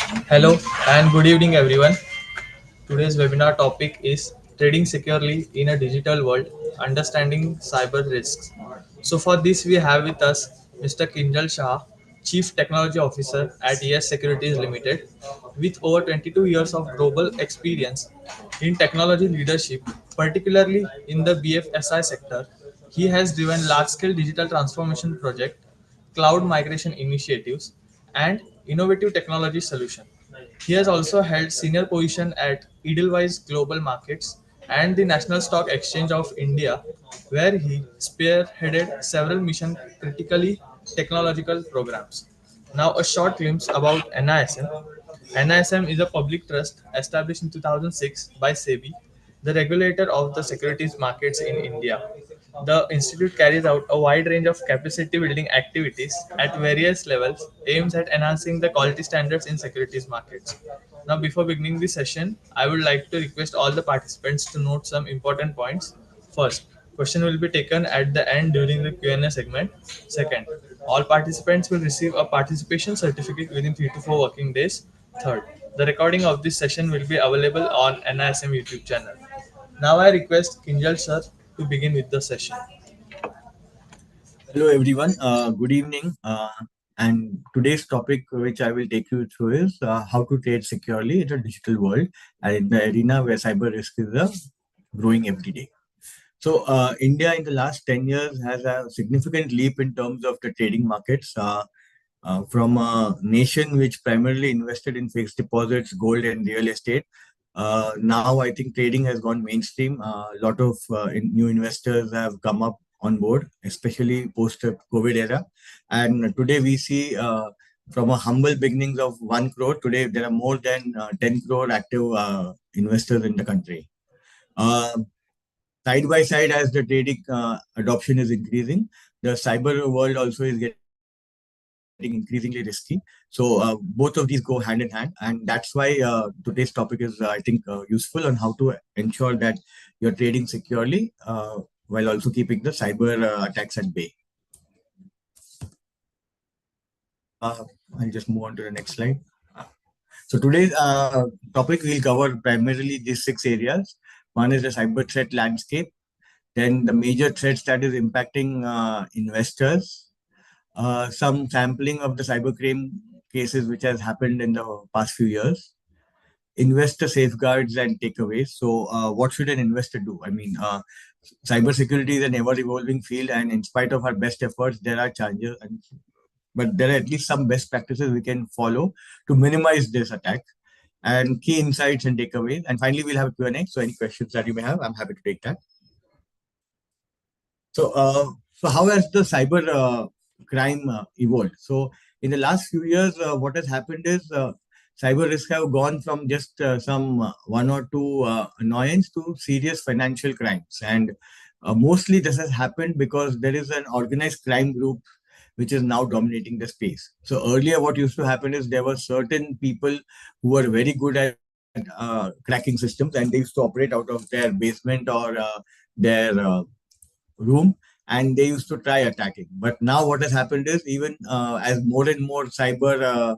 Hello and good evening, everyone. Today's webinar topic is trading securely in a digital world, understanding cyber risks. So, for this, we have with us Mr. Kinjal Shah, Chief Technology Officer at Yes Securities Limited, with over 22 years of global experience in technology leadership, particularly in the BFSI sector. He has driven large-scale digital transformation projects, cloud migration initiatives, and innovative technology solutions. He has also held senior position at Edelweiss Global Markets and the National Stock Exchange of India, where he spearheaded several mission critically technological programs. Now, a short glimpse about NISM. NISM is a public trust established in 2006 by SEBI, the regulator of the securities markets in India. The institute carries out a wide range of capacity building activities at various levels, aims at enhancing the quality standards in securities markets. Now, before beginning the session, I would like to request all the participants to note some important points. First, question will be taken at the end during the Q&A segment. Second, all participants will receive a participation certificate within 3 to 4 working days. Third, the recording of this session will be available on NISM YouTube channel. Now I request Kinjal sir to begin with the session. Hello, everyone. Good evening. And today's topic, which I will take you through, is how to trade securely in a digital world and in the arena where cyber risk is growing every day. So, India in the last 10 years has a significant leap in terms of the trading markets. From a nation which primarily invested in fixed deposits, gold, and real estate, now I think trading has gone mainstream. A lot of new investors have come up on board, especially post COVID era. And today we see from a humble beginnings of 1 crore, today there are more than 10 crore active investors in the country. Uh, Side by side, as the trading adoption is increasing, the cyber world also is getting increasingly risky. So both of these go hand in hand, and that's why today's topic is, I think, useful on how to ensure that you're trading securely while also keeping the cyber attacks at bay. Uh, I'll just move on to the next slide. So today's topic will cover primarily these 6 areas. One is the cyber threat landscape, then the major threats that is impacting investors, some sampling of the cybercrime cases which has happened in the past few years, investor safeguards and takeaways. So, what should an investor do? I mean, cybersecurity is an ever-evolving field, and in spite of our best efforts, there are challenges. But there are at least some best practices we can follow to minimize this attack, and key insights and takeaways. And finally, we'll have a Q&A. So, any questions that you may have, I'm happy to take that. So how has the cyber crime evolved? So, in the last few years, what has happened is cyber risk have gone from just some one or two annoyance to serious financial crimes, and mostly this has happened because there is an organized crime group which is now dominating the space. So earlier, what used to happen is there were certain people who were very good at cracking systems, and they used to operate out of their basement or their room, and they used to try attacking. But now what has happened is, even as more and more cyber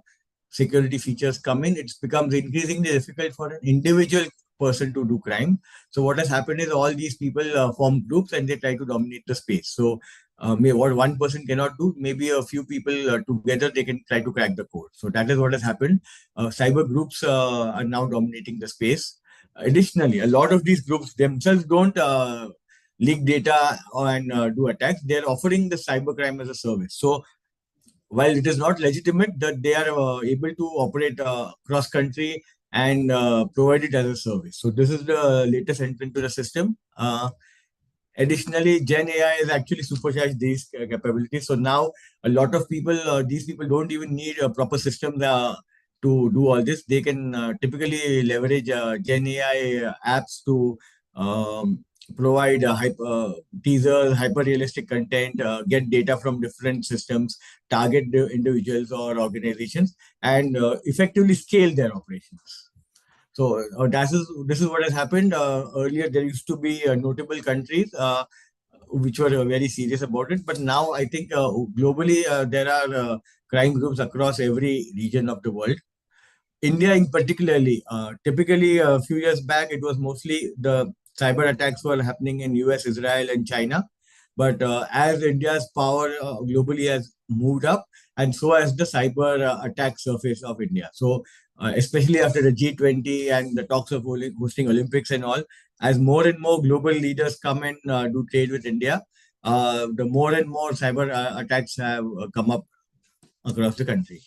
security features come in, it becomes increasingly difficult for an individual person to do crime. So what has happened is all these people form groups and they try to dominate the space. So what one person cannot do, maybe a few people together they can try to crack the code. So that is what has happened. Cyber groups are now dominating the space. Additionally, a lot of these groups themselves don't leak data and do attacks. They're offering the cybercrime as a service. So while it is not legitimate, that they are able to operate cross country and provide it as a service. So this is the latest entrant to the system. Additionally, Gen AI is actually supercharged these capabilities. So now a lot of people, these people don't even need a proper system to do all this. They can typically leverage Gen AI apps to provide teasers, hyper realistic content, get data from different systems, target the individuals or organizations, and effectively scale their operations. So this is what has happened. Earlier, there used to be notable countries which were very serious about it, but now I think globally there are crime groups across every region of the world. India in particularly, typically a few years back, it was mostly the cyber attacks were happening in US, Israel, and China. But as India's power globally has moved up, and so has the cyber attack surface of India. So, especially after the G20 and the talks of hosting Olympics and all, as more and more global leaders come and do trade with India, the more and more cyber attacks have come up across the country.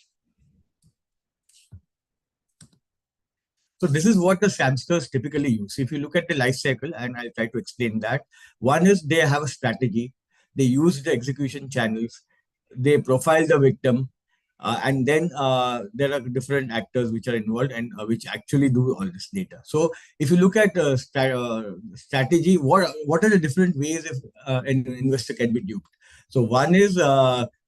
So this is what the scamsters typically use. If you look at the life cycle, and I'll try to explain that. One is they have a strategy. They use the execution channels. They profile the victim, and then there are different actors which are involved and which actually do all this data. So if you look at strategy, what are the different ways if an investor can be duped? So one is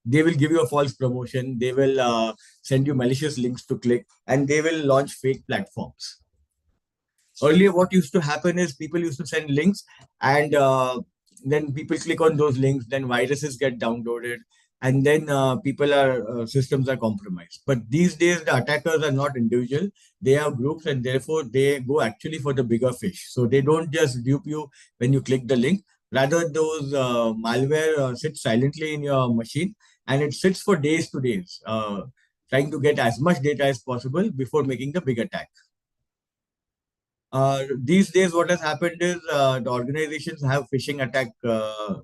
they will give you a false promotion. They will send you malicious links to click, and they will launch fake platforms. Earlier, what used to happen is people used to send links, and then people click on those links, then viruses get downloaded, and then people are systems are compromised. But these days, the attackers are not individual; they have groups, and therefore they go actually for the bigger fish. So they don't just dupe you when you click the link. Rather, those malware sits silently in your machine, and it sits for days to days, trying to get as much data as possible before making the big attack. These days, what has happened is the organizations have phishing attack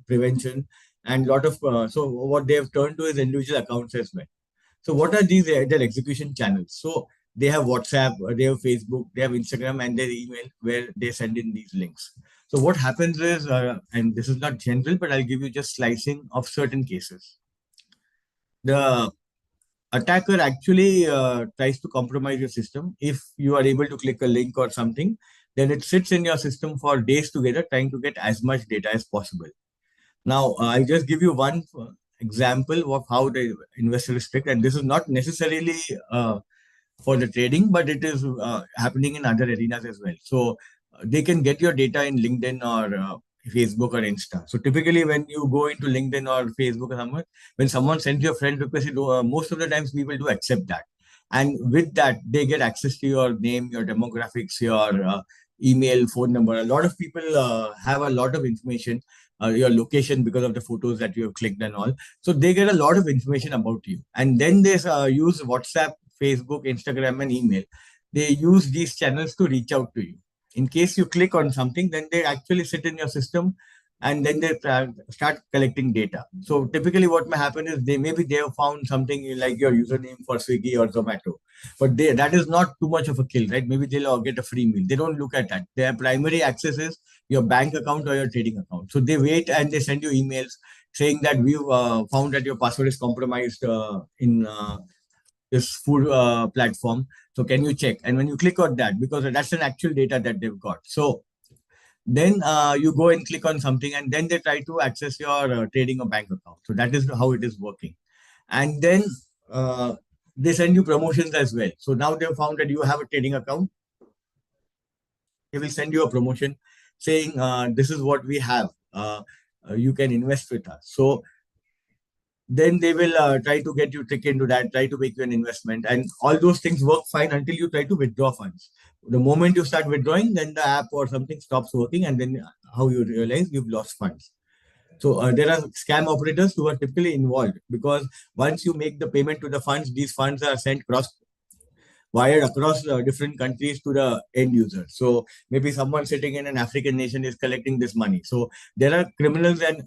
prevention, and lot of so what they have turned to is individual accounts as well. So what are these their execution channels? So they have WhatsApp, they have Facebook, they have Instagram, and their email where they send in these links. So what happens is, and this is not general, but I'll give you just slicing of certain cases. The attacker actually tries to compromise your system. If you are able to click a link or something, then it sits in your system for days together, trying to get as much data as possible. Now, I'll just give you one example of how the investor is tricked, and this is not necessarily for the trading, but it is happening in other arenas as well. So they can get your data in LinkedIn or Facebook or Insta. So typically, when you go into LinkedIn or Facebook or somewhere, when someone sends you a friend request, most of the times people do accept that. And with that, they get access to your name, your demographics, your email, phone number. A lot of people have a lot of information, your location because of the photos that you have clicked and all. So they get a lot of information about you. And then they use WhatsApp, Facebook, Instagram, and email. They use these channels to reach out to you. In case you click on something, then they actually sit in your system, and then they start collecting data. So typically, what may happen is they have found something like your username for Swiggy or Zomato, but that is not too much of a kill, right? Maybe they'll get a free meal. They don't look at that. Their primary access is your bank account or your trading account. So they wait and they send you emails saying that we've found that your password is compromised in this food platform. So can you check? And when you click on that, because that's an actual data that they've got. So then you go and click on something, and then they try to access your trading or bank account. So that is how it is working. And then they send you promotions as well. So now they've found that you have a trading account. They will send you a promotion saying, this is what we have. You can invest with us. So then they will try to get you trick into that, try to make you an investment, and all those things work fine until you try to withdraw funds. The moment you start withdrawing, then the app or something stops working, and then how you realize you've lost funds. So there are scam operators who are typically involved, because once you make the payment to the funds, these funds are sent cross wired across different countries to the end user. So maybe someone sitting in an African nation is collecting this money. So there are criminals and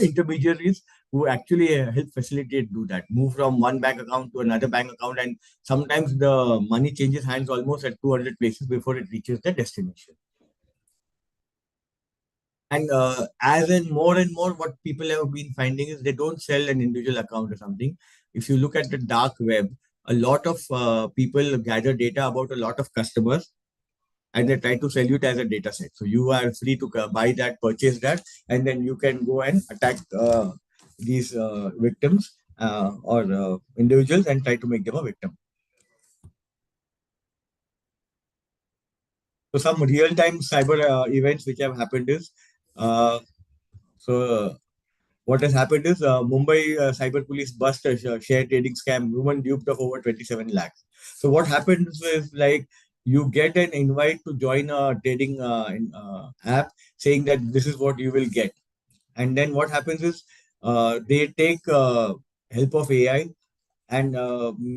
intermediaries who actually help facilitate do that, move from one bank account to another bank account, and sometimes the money changes hands almost at 200 places before it reaches the destination. And as in more and more, what people have been finding is they don't sell an individual account or something. If you look at the dark web, a lot of people gather data about a lot of customers, and they try to sell you it as a data set. So you are free to buy that, purchase that, and then you can go and attack these victims or individuals and try to make them a victim. So some real-time cyber events which have happened is uh, so. what has happened is Mumbai cyber police bust a share trading scam, woman duped of over 27 lakhs. So what happens is like you get an invite to join a trading app saying that this is what you will get. And then what happens is they take help of AI and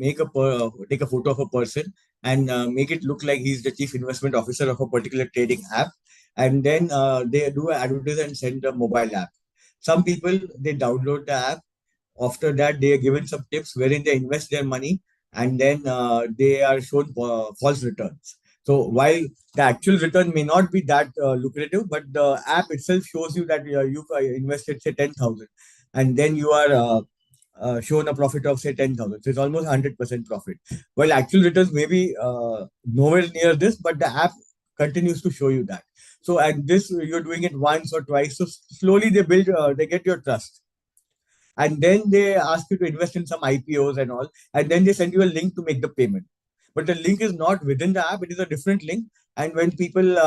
take a photo of a person and make it look like he's the chief investment officer of a particular trading app, and then they do an advertise and send a mobile app. Some people they download the app. After that, they are given some tips wherein they invest their money, and then they are shown false returns. So while the actual return may not be that lucrative, but the app itself shows you that you've invested say 10,000, and then you are shown a profit of say 10,000. So it's almost 100% profit. While actual returns may be nowhere near this, but the app continues to show you that. So at this, you're doing it once or twice. So slowly they get your trust, and then they ask you to invest in some IPOs and all, and then they send you a link to make the payment. But the link is not within the app; it is a different link. And when people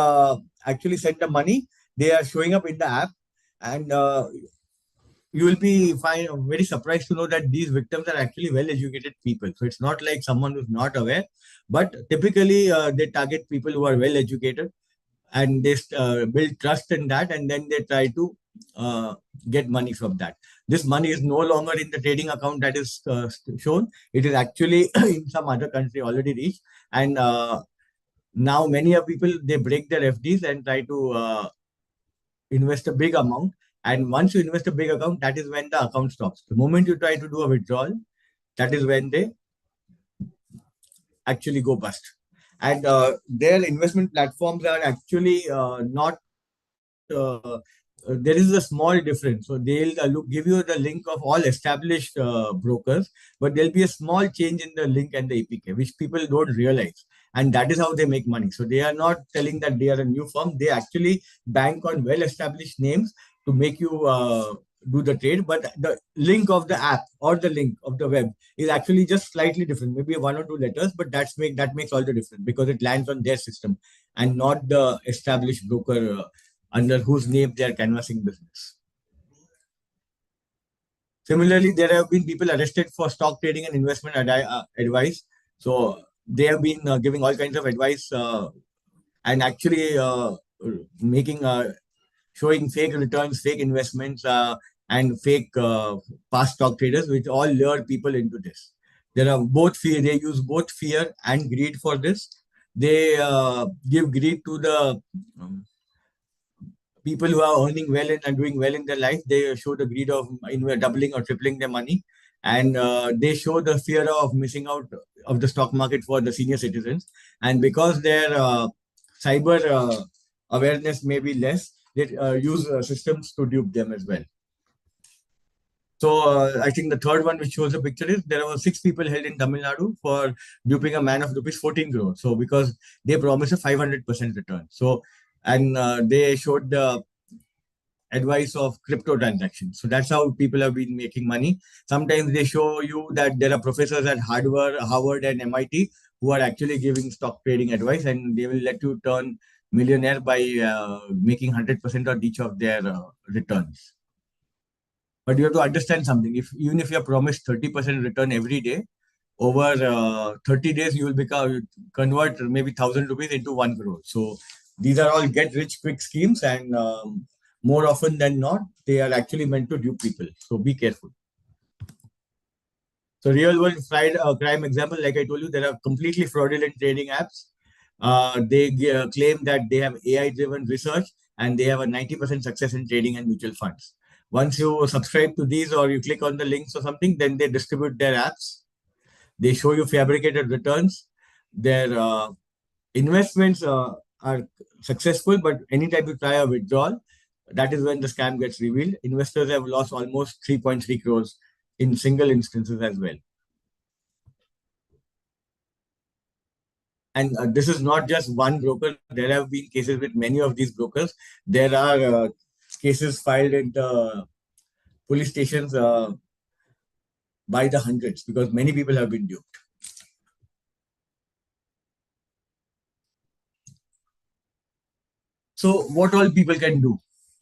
actually send the money, they are showing up in the app, and you will be very surprised to know that these victims are actually well-educated people. So it's not like someone who's not aware, but typically they target people who are well-educated, and they build trust in that, and then they try to uh, get money from that. This money is no longer in the trading account that is shown. It is actually in some other country already reached, and now many of people they break their FDs and try to invest a big amount. And once you invest a big account, that is when the account stops. The moment you try to do a withdrawal, that is when they actually go bust. And their investment platforms are actually not. There is a small difference. So they'll give you the link of all established brokers, but there'll be a small change in the link and the APK, which people don't realize. And that is how they make money. So they are not telling that they are a new firm. They actually bank on well-established names to make you do the trade. But the link of the app or the link of the web is actually just slightly different, maybe one or two letters, but that makes all the difference because it lands on their system and not the established broker under whose name they are canvassing business. Similarly, there have been people arrested for stock trading and investment advice. So they have been giving all kinds of advice and actually making showing fake returns, fake investments, and fake past stock traders, which all lure people into this. There are both fear. They use both fear and greed for this. They give greed to the people who are earning well and are doing well in their life. They show the greed of doubling or tripling their money, and they show the fear of missing out of the stock market for the senior citizens. And because their cyber awareness may be less, they use systems to dupe them as well. So I think the third one which shows the picture is there were 6 people held in Tamil Nadu for duping a man of rupees 14 crore. So because they promised a 500% return. So and they showed the advice of crypto transactions. So that's how people have been making money. Sometimes they show you that there are professors at Harvard and MIT who are actually giving stock trading advice, and they will let you turn millionaire by making 100% on each of their returns. But you have to understand something. If even if you are promised 30% return every day, over 30 days you will convert maybe 1,000 rupees into 1 crore. So these are all get rich quick schemes, and more often than not, they are actually meant to dupe people. So be careful. So real world crime example, like I told you, there are completely fraudulent trading apps. They claim that they have AI driven research and they have a 90% success in trading and mutual funds. Once you subscribe to these or you click on the links or something, then they distribute their apps. They show you fabricated returns. Their investments are successful, but anytime you try a withdrawal, that is when the scam gets revealed. Investors have lost almost 3.3 crores in single instances as well. And this is not just one broker. There have been cases with many of these brokers. There are cases filed in the police stations by the hundreds because many people have been duped. So, what all people can do?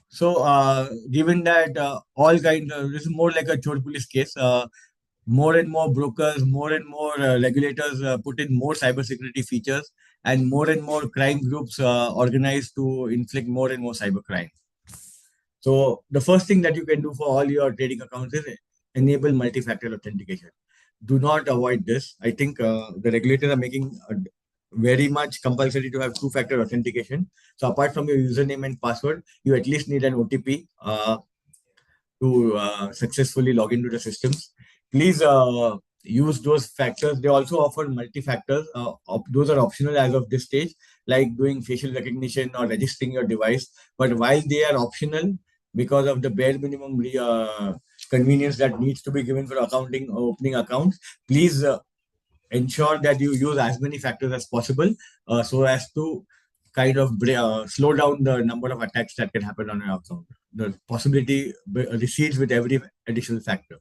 So, given that all kinds of, this is more like a chore police case. More and more brokers, more and more regulators put in more cybersecurity features, and more crime groups organize to inflict more and more cybercrime. So the first thing that you can do for all your trading accounts is enable multi-factor authentication. Do not avoid this. I think the regulators are making very much compulsory to have two-factor authentication. So apart from your username and password, you at least need an OTP to successfully log into the systems. Please use those factors. They also offer multi-factors. Those are optional as of this stage, like doing facial recognition or registering your device. But while they are optional, because of the bare minimum convenience that needs to be given for accounting or opening accounts, please ensure that you use as many factors as possible so as to kind of slow down the number of attacks that can happen on your account. The possibility recedes with every additional factor.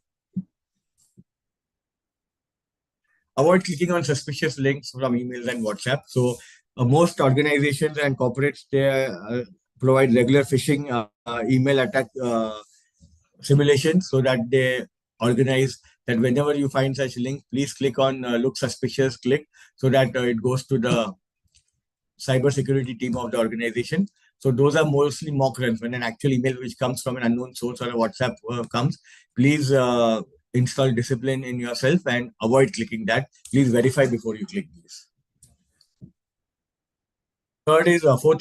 Avoid clicking on suspicious links from emails and WhatsApp. So, most organizations and corporates they provide regular phishing email attack simulations so that they organize that whenever you find such link, please click on look suspicious, click so that it goes to the cybersecurity team of the organization. So those are mostly mock runs. When an actual email which comes from an unknown source or a WhatsApp comes, please install discipline in yourself and avoid clicking that. Please verify before you click these. Fourth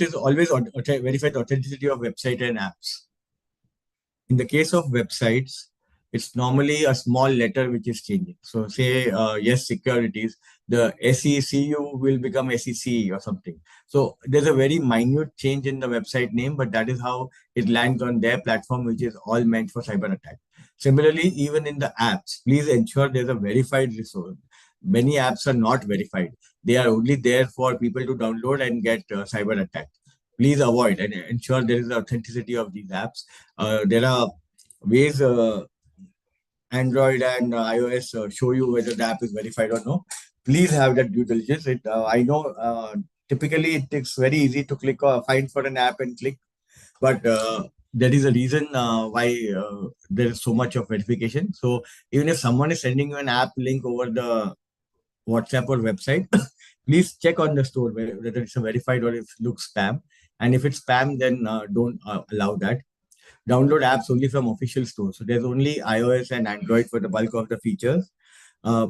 is always verify the authenticity of website and apps. In the case of websites, it's normally a small letter which is changing. So say yes securities, the SECU will become SEC or something. So there's a very minute change in the website name, but that is how it lands on their platform, which is all meant for cyber attack. Similarly, even in the apps, please ensure there's a verified resource. Many apps are not verified. They are only there for people to download and get cyber attacked. Please avoid and ensure there is authenticity of these apps. There are ways Android and iOS show you whether the app is verified or no. Please have that due diligence. I know typically it takes very easy to click or find for an app and click, but there is a reason why there is so much of verification. So even if someone is sending you an app link over the WhatsApp or website, please check on the store whether it's a verified or if it looks spam. And if it's spam, then don't allow that. Download apps only from official stores. So there's only iOS and Android for the bulk of the features.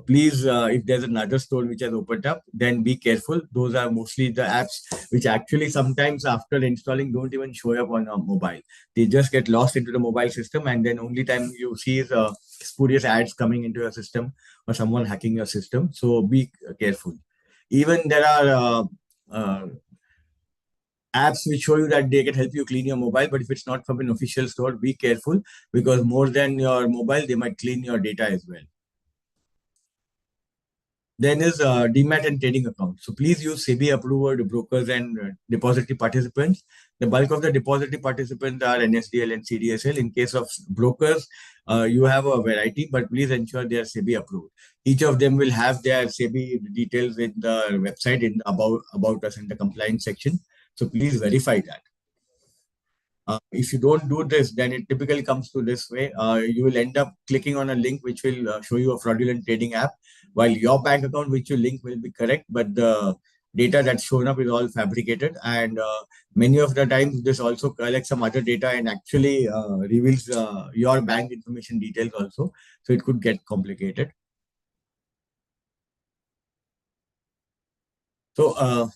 Please, if there's another store which has opened up, then be careful. Those are mostly the apps which actually sometimes after installing don't even show up on a mobile. They just get lost into the mobile system, and then only time you see is spurious ads coming into your system or someone hacking your system. So be careful. Even there are apps which show you that they can help you clean your mobile, but if it's not from an official store, be careful because more than your mobile, they might clean your data as well. Then is demat and trading accounts. So please use SEBI approved brokers and depository participants. The bulk of the depository participants are NSDL and CDSL. In case of brokers, you have a variety, but please ensure they are SEBI approved. Each of them will have their SEBI details in the website in about us in the compliance section. So please verify that. If you don't do this, then it typically comes to this way. You will end up clicking on a link which will show you a fraudulent trading app, while your bank account which you link will be correct, but the data that's shown up is all fabricated. And many of the times, this also collects some other data and actually reveals your bank information details also. So it could get complicated. So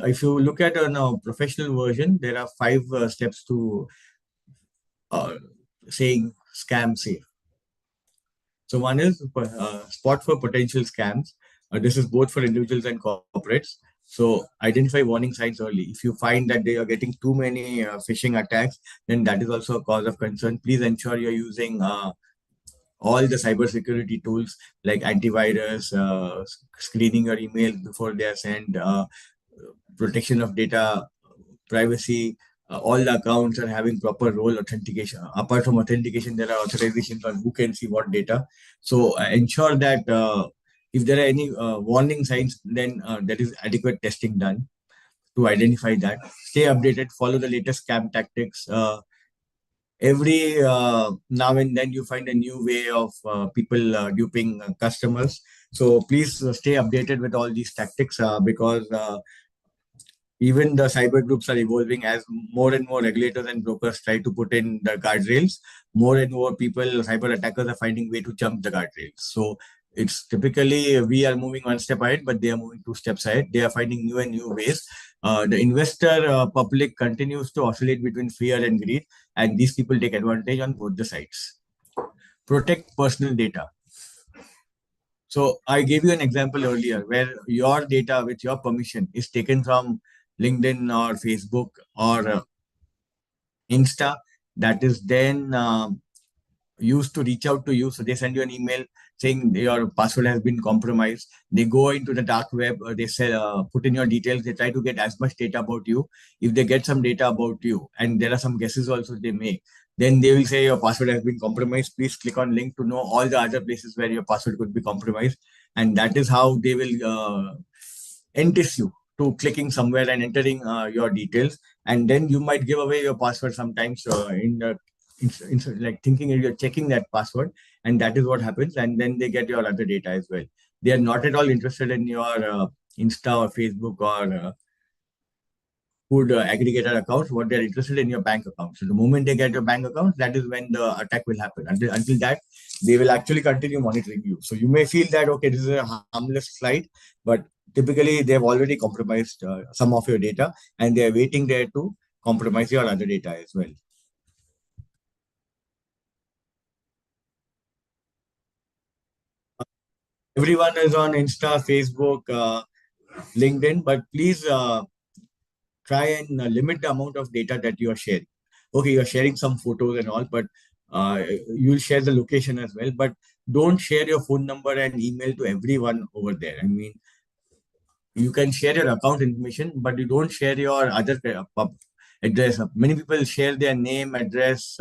if you look at a professional version, there are five steps to uh, saying scam safe. So one is spot for potential scams. This is both for individuals and corporates. So identify warning signs early. If you find that they are getting too many phishing attacks, then that is also a cause of concern. Please ensure you're using all the cybersecurity tools like antivirus, screening your emails before they are sent, protection of data, privacy. All the accounts are having proper role authentication. Apart from authentication, there are authorizations on who can see what data. So ensure that if there are any warning signs, then there is adequate testing done to identify that. Stay updated, follow the latest scam tactics. every now and then you find a new way of people duping customers. So please stay updated with all these tactics because even the cyber groups are evolving as more and more regulators and brokers try to put in the guardrails. More and more people, cyber attackers, are finding way to jump the guardrails. So it's typically we are moving one step ahead, but they are moving two steps ahead. They are finding new and new ways. The investor public continues to oscillate between fear and greed, and these people take advantage on both the sides. Protect personal data. So I gave you an example earlier where your data with your permission is taken from LinkedIn or Facebook or Insta, that is then used to reach out to you. So they send you an email saying your password has been compromised. They go into the dark web, they say, put in your details. They try to get as much data about you. If they get some data about you, and there are some guesses also they make, then they will say your password has been compromised. Please click on link to know all the other places where your password could be compromised. And that is how they will entice you to clicking somewhere and entering your details, and then you might give away your password sometimes in the like thinking you're checking that password, and that is what happens, and then they get your other data as well. They are not at all interested in your Insta or Facebook or food aggregator accounts. What they're interested in your bank account. So the moment they get your bank account, that is when the attack will happen. Until that, they will actually continue monitoring you. So you may feel that okay, this is a harmless slide, but typically they've already compromised some of your data, and they are waiting there to compromise your other data as well. Everyone is on Insta, Facebook, LinkedIn, but please try and limit the amount of data that you are sharing. Okay, you're sharing some photos and all, but you'll share the location as well. But don't share your phone number and email to everyone over there. I mean, you can share your account information, but you don't share your other address. Many people share their name, address,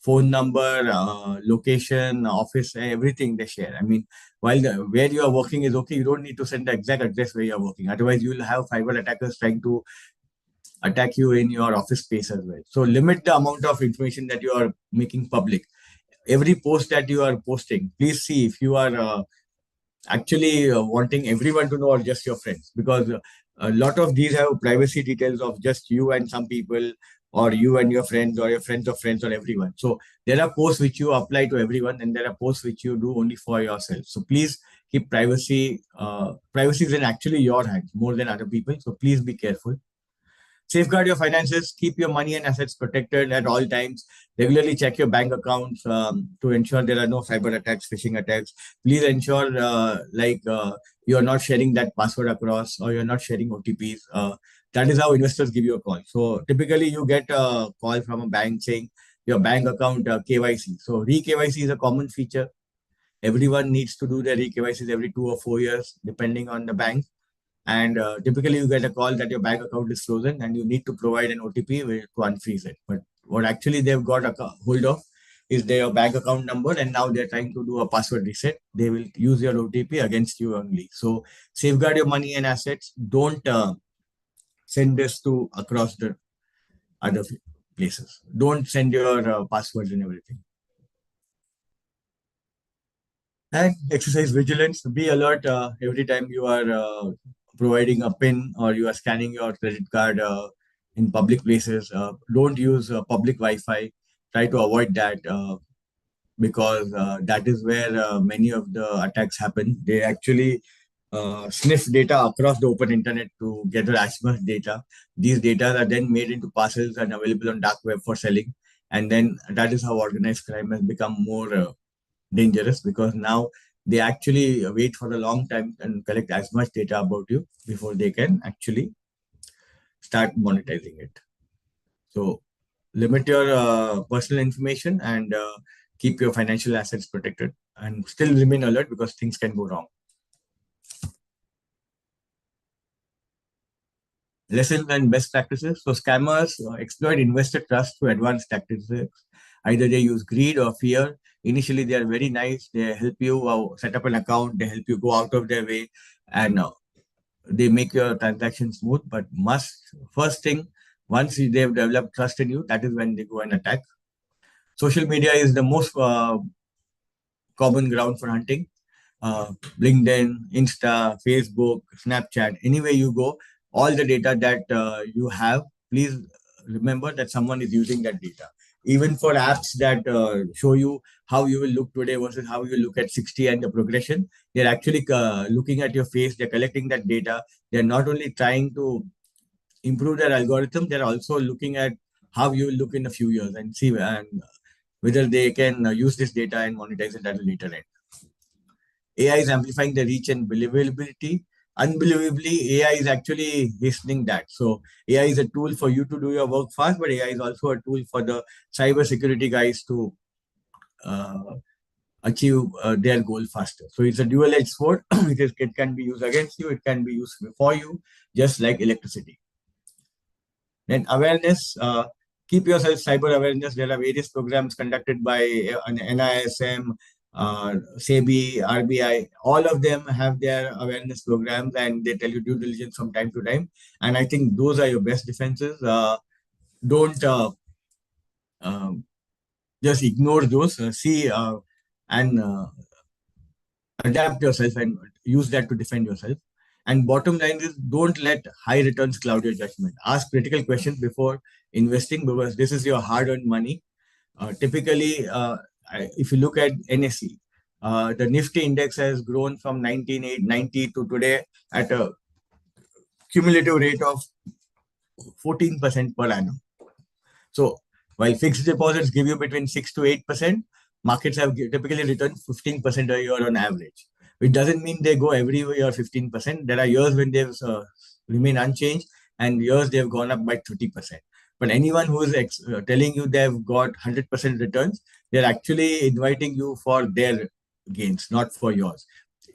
phone number, location, office, everything they share. I mean, while where you are working is okay, you don't need to send the exact address where you are working. Otherwise, you will have cyber attackers trying to attack you in your office space as well. So limit the amount of information that you are making public. Every post that you are posting, please see if you are actually wanting everyone to know or just your friends, because a lot of these have privacy details of just you and some people, or you and your friends, or your friends of friends, or everyone. So there are posts which you apply to everyone, and there are posts which you do only for yourself. So please keep privacy. Privacy is in actually your hands more than other people. So please be careful. Safeguard your finances, keep your money and assets protected at all times. Regularly check your bank accounts to ensure there are no cyber attacks, phishing attacks. Please ensure you're not sharing that password across, or you're not sharing OTPs. That is how investors give you a call. So typically you get a call from a bank saying your bank account KYC. So re-KYC is a common feature. Everyone needs to do their re-KYCs every 2 or 4 years, depending on the bank. And typically, you get a call that your bank account is frozen and you need to provide an OTP to unfreeze it. But what actually they've got a hold of is their bank account number, and now they're trying to do a password reset. They will use your OTP against you only. So safeguard your money and assets. Don't send this to across the other places. Don't send your passwords and everything. And exercise vigilance. Be alert every time you are providing a PIN or you are scanning your credit card in public places. Don't use public Wi-Fi. Try to avoid that because that is where many of the attacks happen. They actually sniff data across the open internet to gather as much data. These data are then made into parcels and available on dark web for selling. And then that is how organized crime has become more dangerous, because now they actually wait for a long time and collect as much data about you before they can actually start monetizing it. So limit your personal information and keep your financial assets protected, and still remain alert because things can go wrong. Lessons and best practices. So scammers exploit investor trust through advanced tactics. Either they use greed or fear. Initially, they are very nice. They help you set up an account. They help you go out of their way, and they make your transaction smooth. But must first thing, once they've developed trust in you, that is when they go and attack. social media is the most common ground for hunting. LinkedIn, Insta, Facebook, Snapchat, anywhere you go, all the data that you have, please remember that someone is using that data. Even for apps that show you how you will look today versus how you look at 60 and the progression, they're actually looking at your face, they're collecting that data. They're not only trying to improve their algorithm, they're also looking at how you will look in a few years and see and whether they can use this data and monetize it at a later end. AI is amplifying the reach and believability. Unbelievably, AI is actually hastening that. So AI is a tool for you to do your work fast, but AI is also a tool for the cyber security guys to uh, achieve their goal faster. So it's a dual-edged sword. It can be used against you, it can be used for you, just like electricity. Then awareness, keep yourself cyber awareness. There are various programs conducted by NISM, SEBI, RBI. All of them have their awareness programs and they tell you due diligence from time to time. And I think those are your best defenses. Don't um, just ignore those. See and adapt yourself and use that to defend yourself. And bottom line is don't let high returns cloud your judgment. Ask critical questions before investing because this is your hard earned money. Typically, if you look at NSE, the Nifty index has grown from 1990 to today at a cumulative rate of 14% per annum. So while fixed deposits give you between 6 to 8%, markets have typically returned 15% a year on average. It doesn't mean they go every year 15%. There are years when they've remained unchanged and years they've gone up by 30%. But anyone who is telling you they've got 100% returns, they're actually inviting you for their gains, not for yours.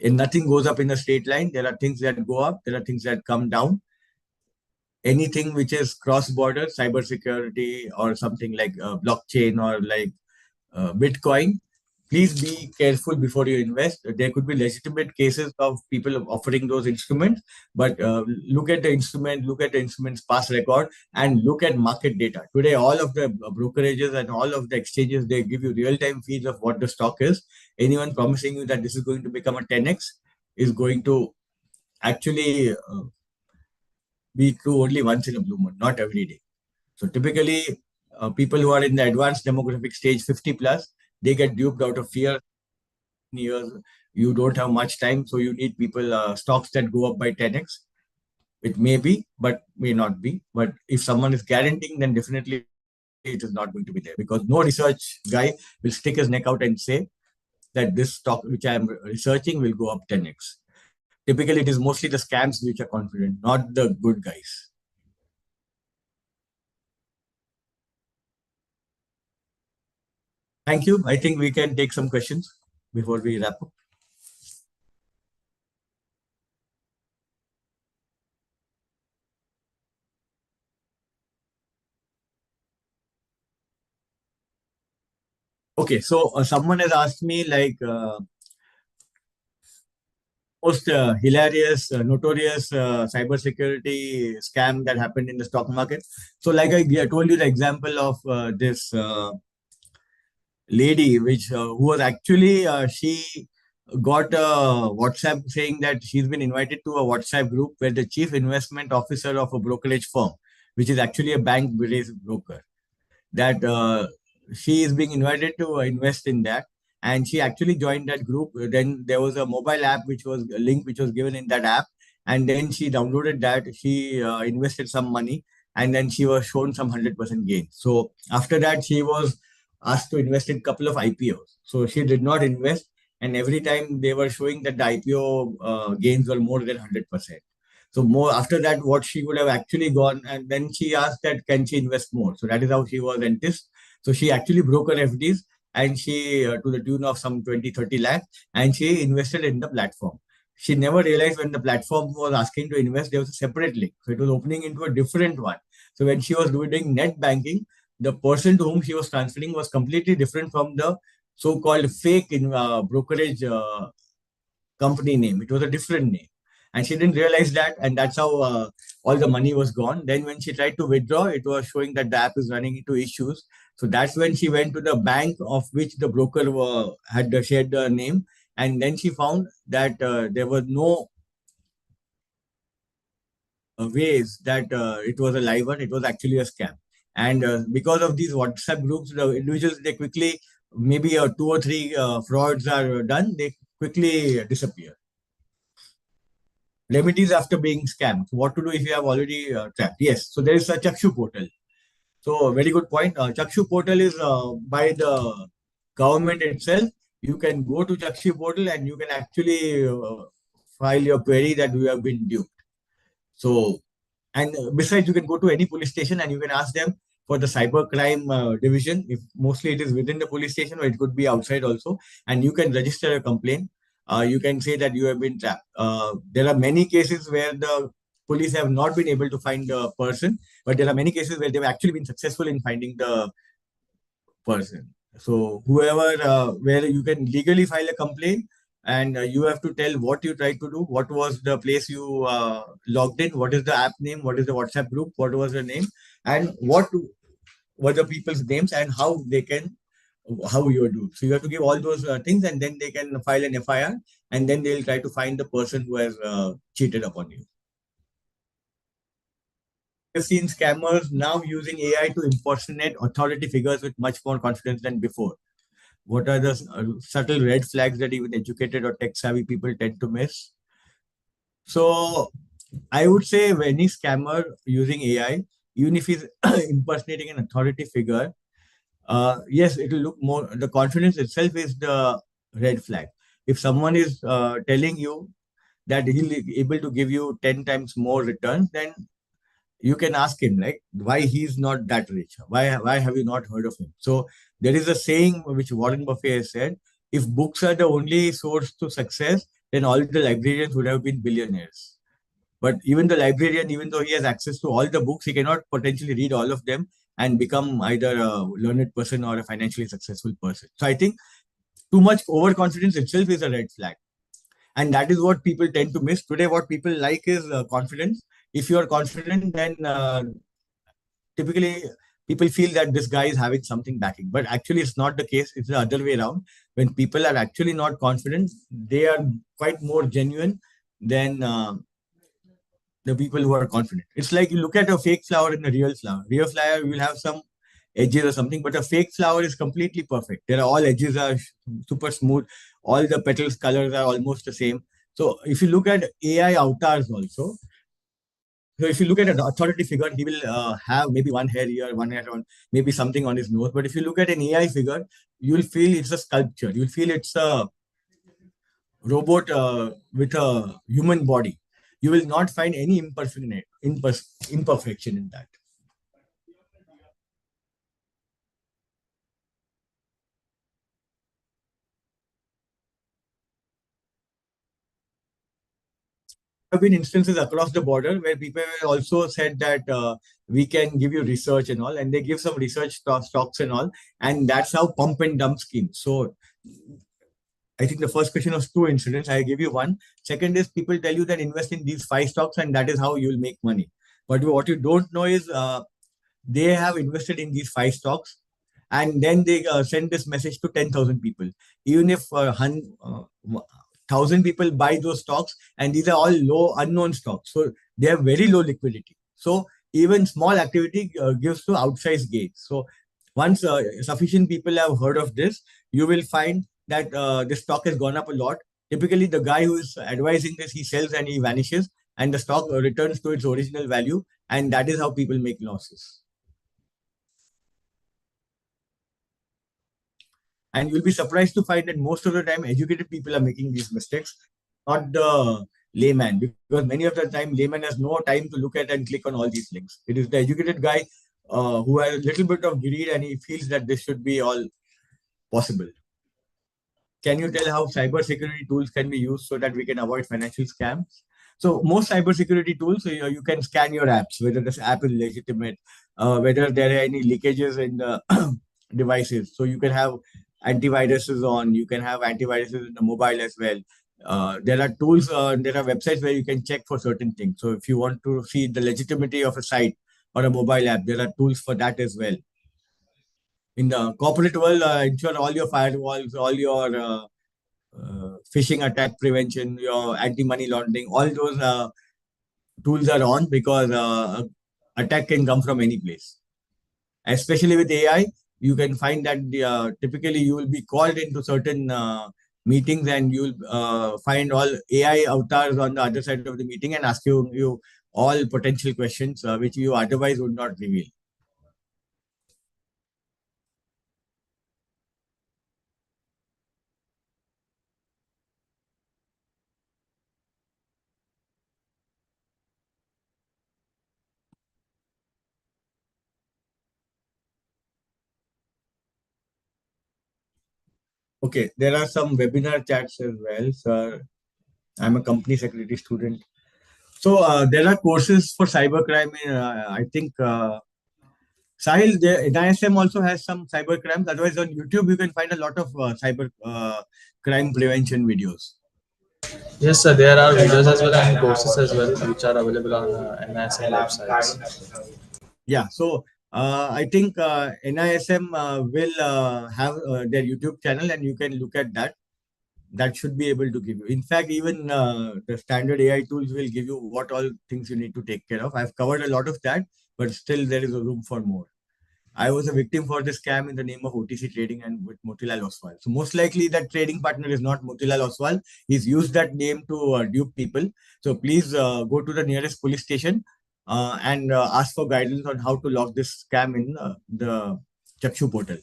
And nothing goes up in a straight line. There are things that go up, there are things that come down. Anything which is cross-border, cybersecurity, or something like blockchain or like Bitcoin, please be careful before you invest. There could be legitimate cases of people offering those instruments, but look at the instrument, look at the instrument's past record, and look at market data. Today, all of the brokerages and all of the exchanges, they give you real-time feeds of what the stock is. Anyone promising you that this is going to become a 10x is going to actually be true only once in a blue moon, not every day. So typically, people who are in the advanced demographic stage 50 plus, they get duped out of fear. Years, you don't have much time, so you need people stocks that go up by 10x. It may be, but may not be. But if someone is guaranteeing, then definitely it is not going to be there because no research guy will stick his neck out and say that this stock which I am researching will go up 10x. Typically, it is mostly the scams which are confident, not the good guys. Thank you. I think we can take some questions before we wrap up. Okay, so someone has asked me like most hilarious, notorious cybersecurity scam that happened in the stock market. So, like I told you, the example of this lady, which who was actually she got a WhatsApp saying that she's been invited to a WhatsApp group where the chief investment officer of a brokerage firm, which is actually a bank-based broker, that she is being invited to invest in that, and she actually joined that group. Then there was a mobile app which was a link which was given in that app, and then she downloaded that. She invested some money, and then she was shown some 100% gain. So after that, she was asked to invest in a couple of IPOs. So she did not invest, and every time they were showing that the IPO gains were more than 100%. So more after that, what she would have actually gone, and then she asked that can she invest more. So that is how she was enticed. So she actually broke her FDs and she to the tune of some 20, 30 lakh, and she invested in the platform. She never realized when the platform was asking to invest, there was a separate link. So it was opening into a different one. So when she was doing net banking, the person to whom she was transferring was completely different from the so-called fake in brokerage company name. It was a different name. And she didn't realize that. And that's how all the money was gone. Then when she tried to withdraw, it was showing that the app is running into issues. So that's when she went to the bank of which the broker had shared the name, and then she found that there was no ways that it was a live one. It was actually a scam. And because of these WhatsApp groups, the individuals, they quickly, maybe two or three frauds are done, they quickly disappear. Remedies after being scammed. What to do if you have already trapped? Yes. So there is a Chakshu portal. So very good point. Chakshu portal is by the government itself. You can go to Chakshu portal and you can actually file your query that you have been duped. So, and besides, you can go to any police station and you can ask them for the cyber crime division. If mostly it is within the police station, or it could be outside also, and you can register a complaint. You can say that you have been trapped. There are many cases where the police have not been able to find the person, but there are many cases where they've actually been successful in finding the person. So whoever, where you can legally file a complaint, and you have to tell what you tried to do, what was the place you logged in, what is the app name, what is the WhatsApp group, what was the name, and what were the people's names, and how they can, how you do. So you have to give all those things, and then they can file an FIR, and then they'll try to find the person who has cheated upon you. We've seen scammers now using AI to impersonate authority figures with much more confidence than before. What are the subtle red flags that even educated or tech savvy people tend to miss? So I would say any scammer using AI, even if he's impersonating an authority figure, yes, it will look more. The confidence itself is the red flag. If someone is telling you that he'll be able to give you 10 times more returns, then you can ask him, like, why he's not that rich, why have you not heard of him? So there is a saying which Warren Buffett has said: if books are the only source to success, then all the librarians would have been billionaires. But even the librarian, even though he has access to all the books, he cannot potentially read all of them and become either a learned person or a financially successful person. So I think too much overconfidence itself is a red flag, and that is what people tend to miss today. What people like is confidence. If you are confident, then typically people feel that this guy is having something backing, but actually it's not the case. It's the other way around. When people are actually not confident, they are quite more genuine than the people who are confident. It's like you look at a fake flower and a real flower. Real flower will have some edges or something, but a fake flower is completely perfect. There are all edges are super smooth. All the petals colors are almost the same. So if you look at AI avatars also, so if you look at an authority figure, he will have maybe one hair here, one hair on, maybe something on his nose. But if you look at an AI figure, you'll feel it's a sculpture. You'll feel it's a robot with a human body. You will not find any imperfection in that. There have been instances across the border where people have also said that we can give you research and all, and they give some research stocks and all, and that's how pump and dump scheme. So I think the first question was two incidents. I give you one. Second is people tell you that invest in these five stocks and that is how you'll make money. But what you don't know is they have invested in these five stocks, and then they send this message to 10,000 people. Even if 1,000 people buy those stocks, and these are all low unknown stocks, so they have very low liquidity. So even small activity gives to outsized gains. So once sufficient people have heard of this, you will find that the stock has gone up a lot. Typically, the guy who is advising this, he sells and he vanishes, and the stock returns to its original value, and that is how people make losses. And you'll be surprised to find that most of the time, educated people are making these mistakes, not the layman, because many of the time, layman has no time to look at and click on all these links. It is the educated guy who has a little bit of greed and he feels that this should be all possible. Can you tell how cybersecurity tools can be used so that we can avoid financial scams? So most cybersecurity tools, you can scan your apps, whether this app is legitimate, whether there are any leakages in the devices. So you can have antiviruses on, you can have antiviruses in the mobile as well. There are tools, there are websites where you can check for certain things. So if you want to see the legitimacy of a site or a mobile app, there are tools for that as well. In the corporate world, ensure all your firewalls, all your phishing attack prevention, your anti-money laundering, all those tools are on, because attack can come from any place. Especially with AI, you can find that typically you will be called into certain meetings, and you'll find all AI avatars on the other side of the meeting and ask you all potential questions which you otherwise would not reveal. Okay, there are some webinar chats as well, sir. I'm a company secretary student. So there are courses for cybercrime. I think Sahil, the NISM also has some cyber crimes. Otherwise, on YouTube, you can find a lot of cyber crime prevention videos. Yes, sir. There are videos as well and courses as well, which are available on NISM websites. Yeah, so I think NISM will have their YouTube channel, and you can look at that. That should be able to give you. In fact, even the standard AI tools will give you what all things you need to take care of. I've covered a lot of that, but still there is a room for more. I was a victim for this scam in the name of OTC trading and with Motilal Oswal. So most likely that trading partner is not Motilal Oswal. He's used that name to dupe people. So please go to the nearest police station and ask for guidance on how to log this scam in the Chakshu portal.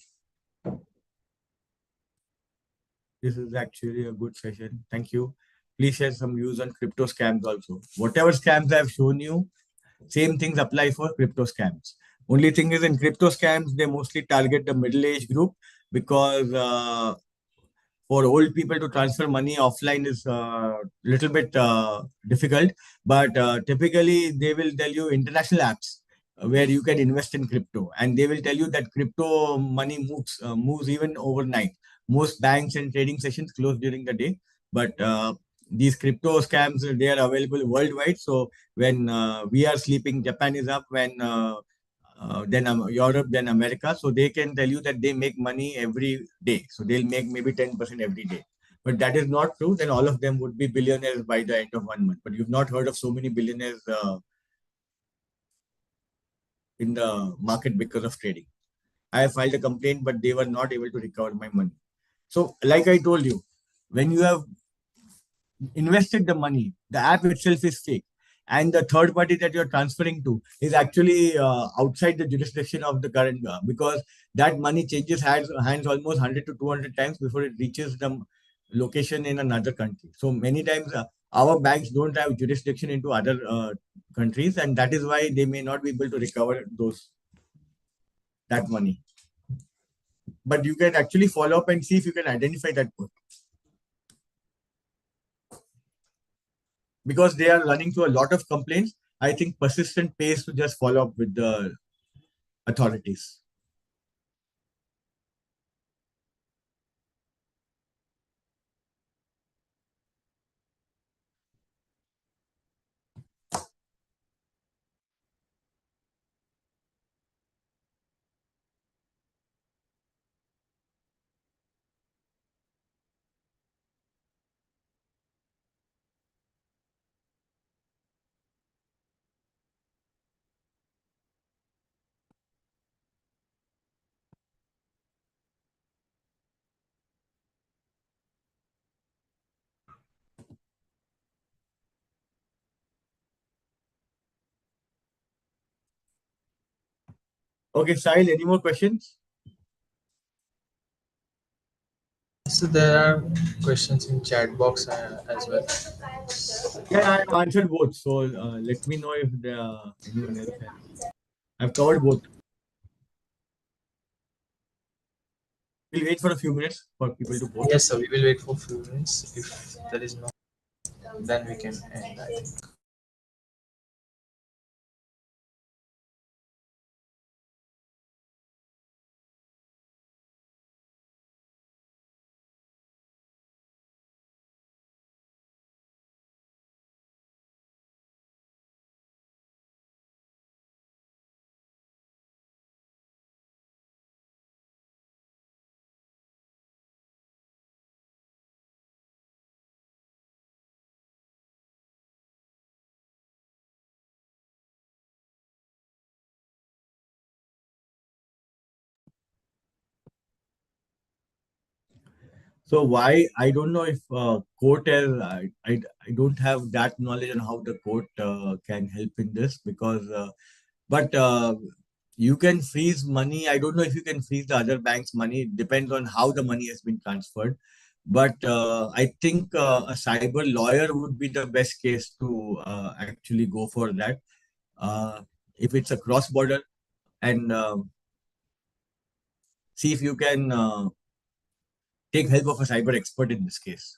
This is actually a good session. Thank you. Please share some views on crypto scams also. Whatever scams I've shown you, same things apply for crypto scams. Only thing is, in crypto scams, they mostly target the middle age group, because for old people to transfer money offline is a little bit difficult. But typically, they will tell you international apps where you can invest in crypto, and they will tell you that crypto money moves even overnight. Most banks and trading sessions close during the day, but these crypto scams, they are available worldwide. So when we are sleeping, Japan is up. When then Europe, then America. So they can tell you that they make money every day. So they'll make maybe 10% every day. But that is not true. Then all of them would be billionaires by the end of 1 month. But you've not heard of so many billionaires in the market because of trading. I have filed a complaint, but they were not able to recover my money. So, like I told you, when you have invested the money, the app itself is fake. And the third party that you're transferring to is actually outside the jurisdiction of the current, because that money changes hands almost 100 to 200 times before it reaches the location in another country. So many times our banks don't have jurisdiction into other countries, and that is why they may not be able to recover that money. But you can actually follow up and see if you can identify that person, because they are running through a lot of complaints. I think persistent pays to just follow up with the authorities. Okay, Sahil, any more questions? So there are questions in chat box as well. Yeah, I've answered both. So let me know if anyone else has. I've covered both. We'll wait for a few minutes for people to post. Yes, sir. We will wait for a few minutes. If there is no, then we can end, I think. So why I don't know if court has I don't have that knowledge on how the court can help in this because but you can freeze money. I don't know if you can freeze the other bank's money. It depends on how the money has been transferred. But I think a cyber lawyer would be the best case to actually go for that. Uh, if it's a cross border and see if you can take help of a cyber expert in this case.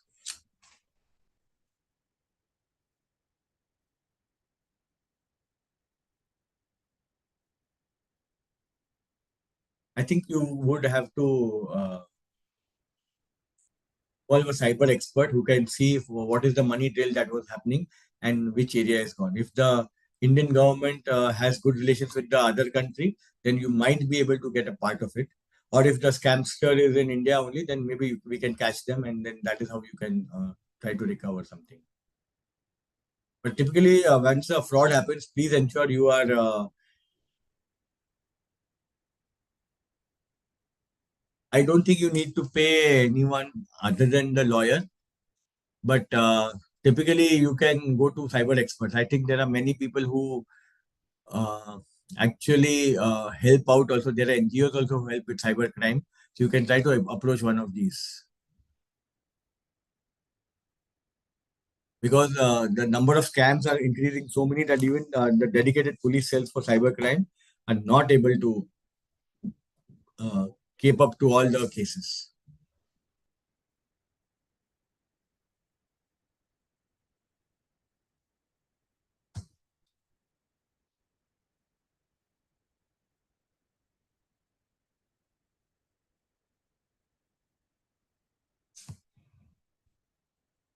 I think you would have to call a cyber expert who can see if, what is the money trail that was happening and which area is gone. If the Indian government has good relations with the other country, then you might be able to get a part of it. Or if the scamster is in India only, then maybe we can catch them, and then that is how you can try to recover something. But typically, once a fraud happens, please ensure you are. I don't think you need to pay anyone other than the lawyer, but typically you can go to cyber experts. I think there are many people who uh, actually help out. Also, there are NGOs also who help with cyber crime. So you can try to approach one of these because the number of scams are increasing so many that even the dedicated police cells for cyber crime are not able to uh, keep up to all the cases.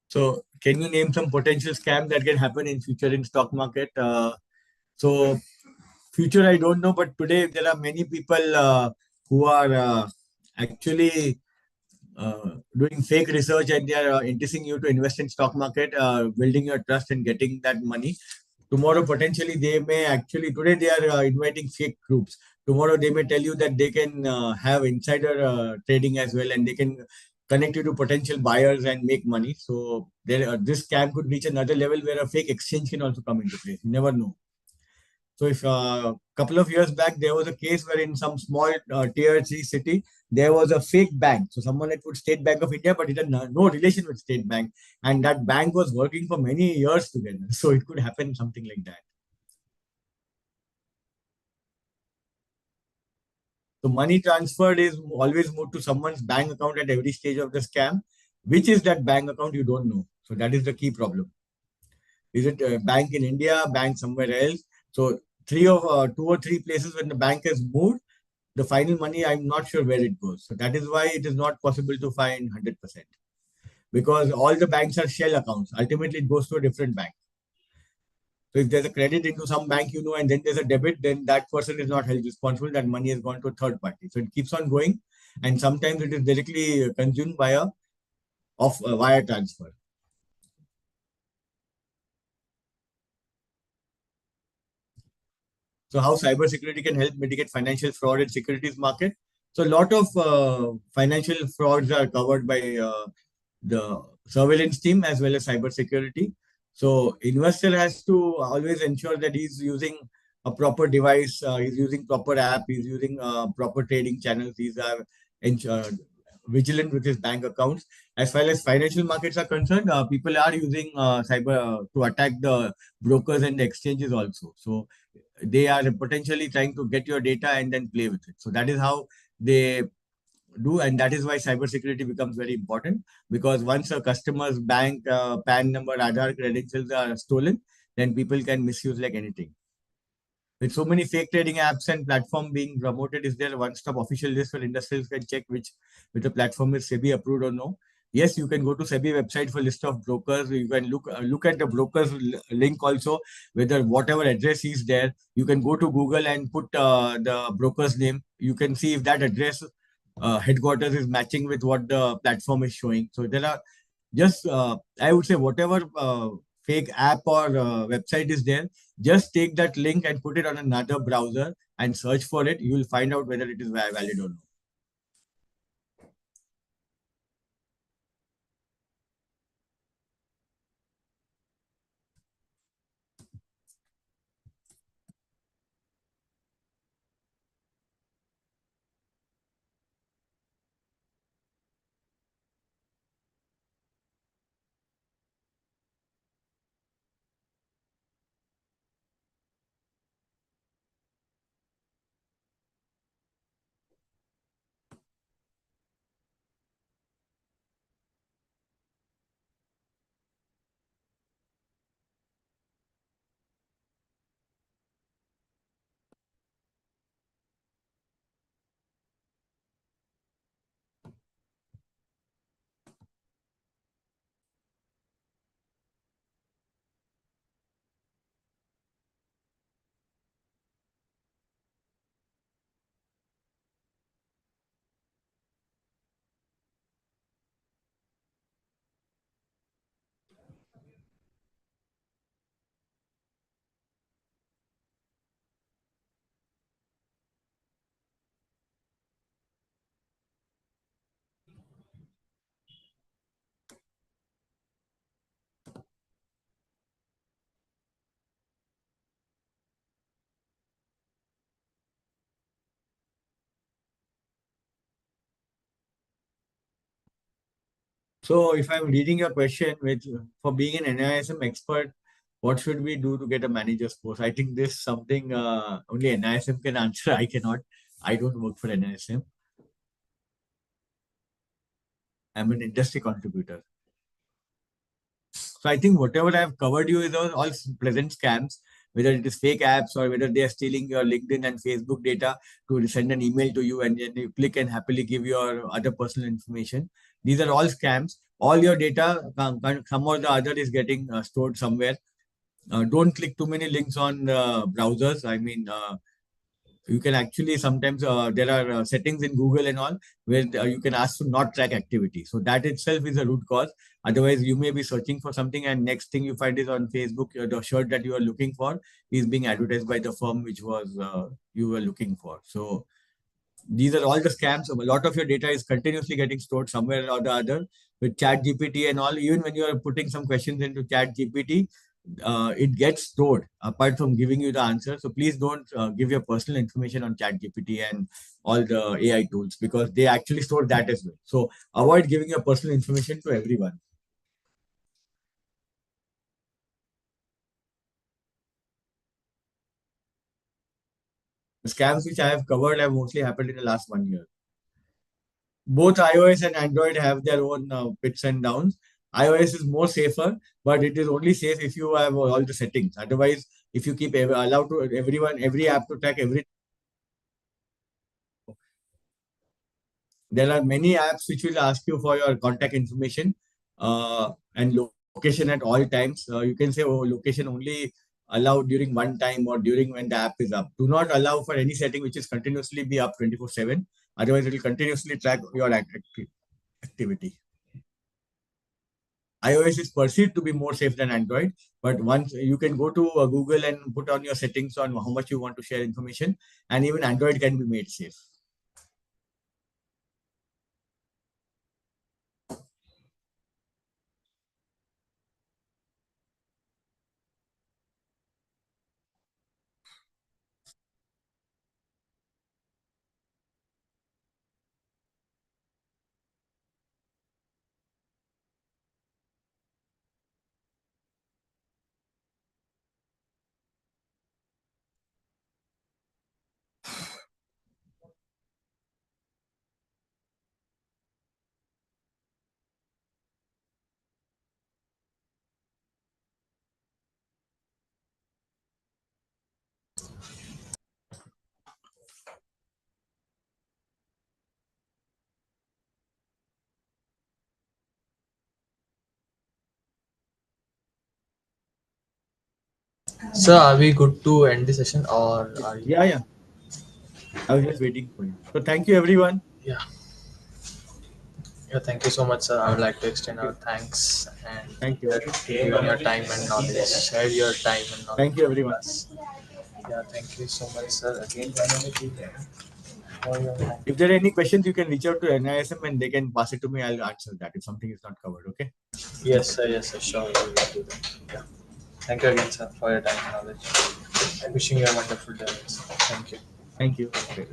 So can you name some potential scams that can happen in future in stock market? So future I don't know, but today there are many people who are actually doing fake research and they are inducing you to invest in stock market, building your trust and getting that money. Tomorrow potentially they may actually today they are inviting fake groups. Tomorrow they may tell you that they can have insider trading as well, and they can connect you to potential buyers and make money. So there, this scam could reach another level where a fake exchange can also come into place. You never know. So if a couple of years back there was a case where in some small tier 3 city there was a fake bank. So someone had put State Bank of India, but it had no relation with State Bank, and that bank was working for many years together. So it could happen something like that. So money transferred is always moved to someone's bank account at every stage of the scam. Which is that bank account you don't know. So that is the key problem. Is it a bank in India, bank somewhere else? So two or three places when the bank has moved, the final money, I'm not sure where it goes. So that is why it is not possible to find 100% because all the banks are shell accounts. Ultimately, it goes to a different bank. So if there's a credit into some bank, and then there's a debit, then that person is not held responsible. That money has gone to a third party. So it keeps on going, and sometimes it is directly consumed by a of wire transfer. So how cybersecurity can help mitigate financial fraud in securities market? So a lot of financial frauds are covered by the surveillance team as well as cybersecurity. So investor has to always ensure that he's using a proper device, he's using proper app, he's using proper trading channels. These are vigilant with his bank accounts. As far as financial markets are concerned, people are using cyber to attack the brokers and the exchanges also. So they are potentially trying to get your data and then play with it. So that is how they do, and that is why cybersecurity becomes very important because once a customer's bank PAN number, Aadhaar credentials are stolen, then people can misuse like anything. With so many fake trading apps and platform being promoted, is there a one-stop official list where investors can check which the platform is SEBI approved or no? Yes, you can go to SEBI website for list of brokers. You can look at the brokers link also, whether whatever address is there. You can go to Google and put the broker's name. You can see if that address headquarters is matching with what the platform is showing. So there are just I would say whatever fake app or website is there, just take that link and put it on another browser and search for it. You will find out whether it is valid or not. So if I'm reading your question, which for being an NISM expert, what should we do to get a manager's post? I think this is something only NISM can answer. I cannot. I don't work for NISM. I'm an industry contributor. So I think whatever I've covered you is all pleasant scams, whether it is fake apps or whether they are stealing your LinkedIn and Facebook data to send an email to you and then you click and happily give your other personal information. These are all scams. All your data, some or the other, is getting stored somewhere. Don't click too many links on browsers. I mean, you can actually sometimes there are settings in Google and all where you can ask to not track activity. So that itself is a root cause. Otherwise, you may be searching for something, and next thing you find is on Facebook, the shirt that you are looking for is being advertised by the firm which was you were looking for. So these are all the scams. A lot of your data is continuously getting stored somewhere or the other with Chat GPT and all. Even when you are putting some questions into Chat GPT, it gets stored apart from giving you the answer. So please don't give your personal information on Chat GPT and all the AI tools because they actually store that as well. So avoid giving your personal information to everyone. The scams which I have covered have mostly happened in the last 1 year. Both iOS and Android have their own pits and downs. iOS is more safer, but it is only safe if you have all the settings. Otherwise, if you keep allow to everyone every app to track every, there are many apps which will ask you for your contact information and location at all times. You can say, oh, location only allowed during one time or during when the app is up. Do not allow for any setting which is continuously be up 24/7. Otherwise, it will continuously track your activity. iOS is perceived to be more safe than Android, but once you can go to Google and put on your settings on how much you want to share information, and even Android can be made safe. So are we good to end the session or are you? Yeah, yeah. I was just waiting for you. So thank you, everyone. Yeah. Yeah, thank you so much, sir. I would like to extend Thank our you. thanks and Thank you. given your time and knowledge. Share your time and Thank knowledge you, with everyone. us. Yeah, thank you so much, sir. Again, for your time. If there are any questions, you can reach out to NISM and they can pass it to me. I'll answer that if something is not covered. Okay. Yes, sir. Yes, sir. Sure, we will do that. Yeah. Thank you again, sir, for your time and knowledge. Wishing you a wonderful day. Sir. Thank you. Thank you. Okay.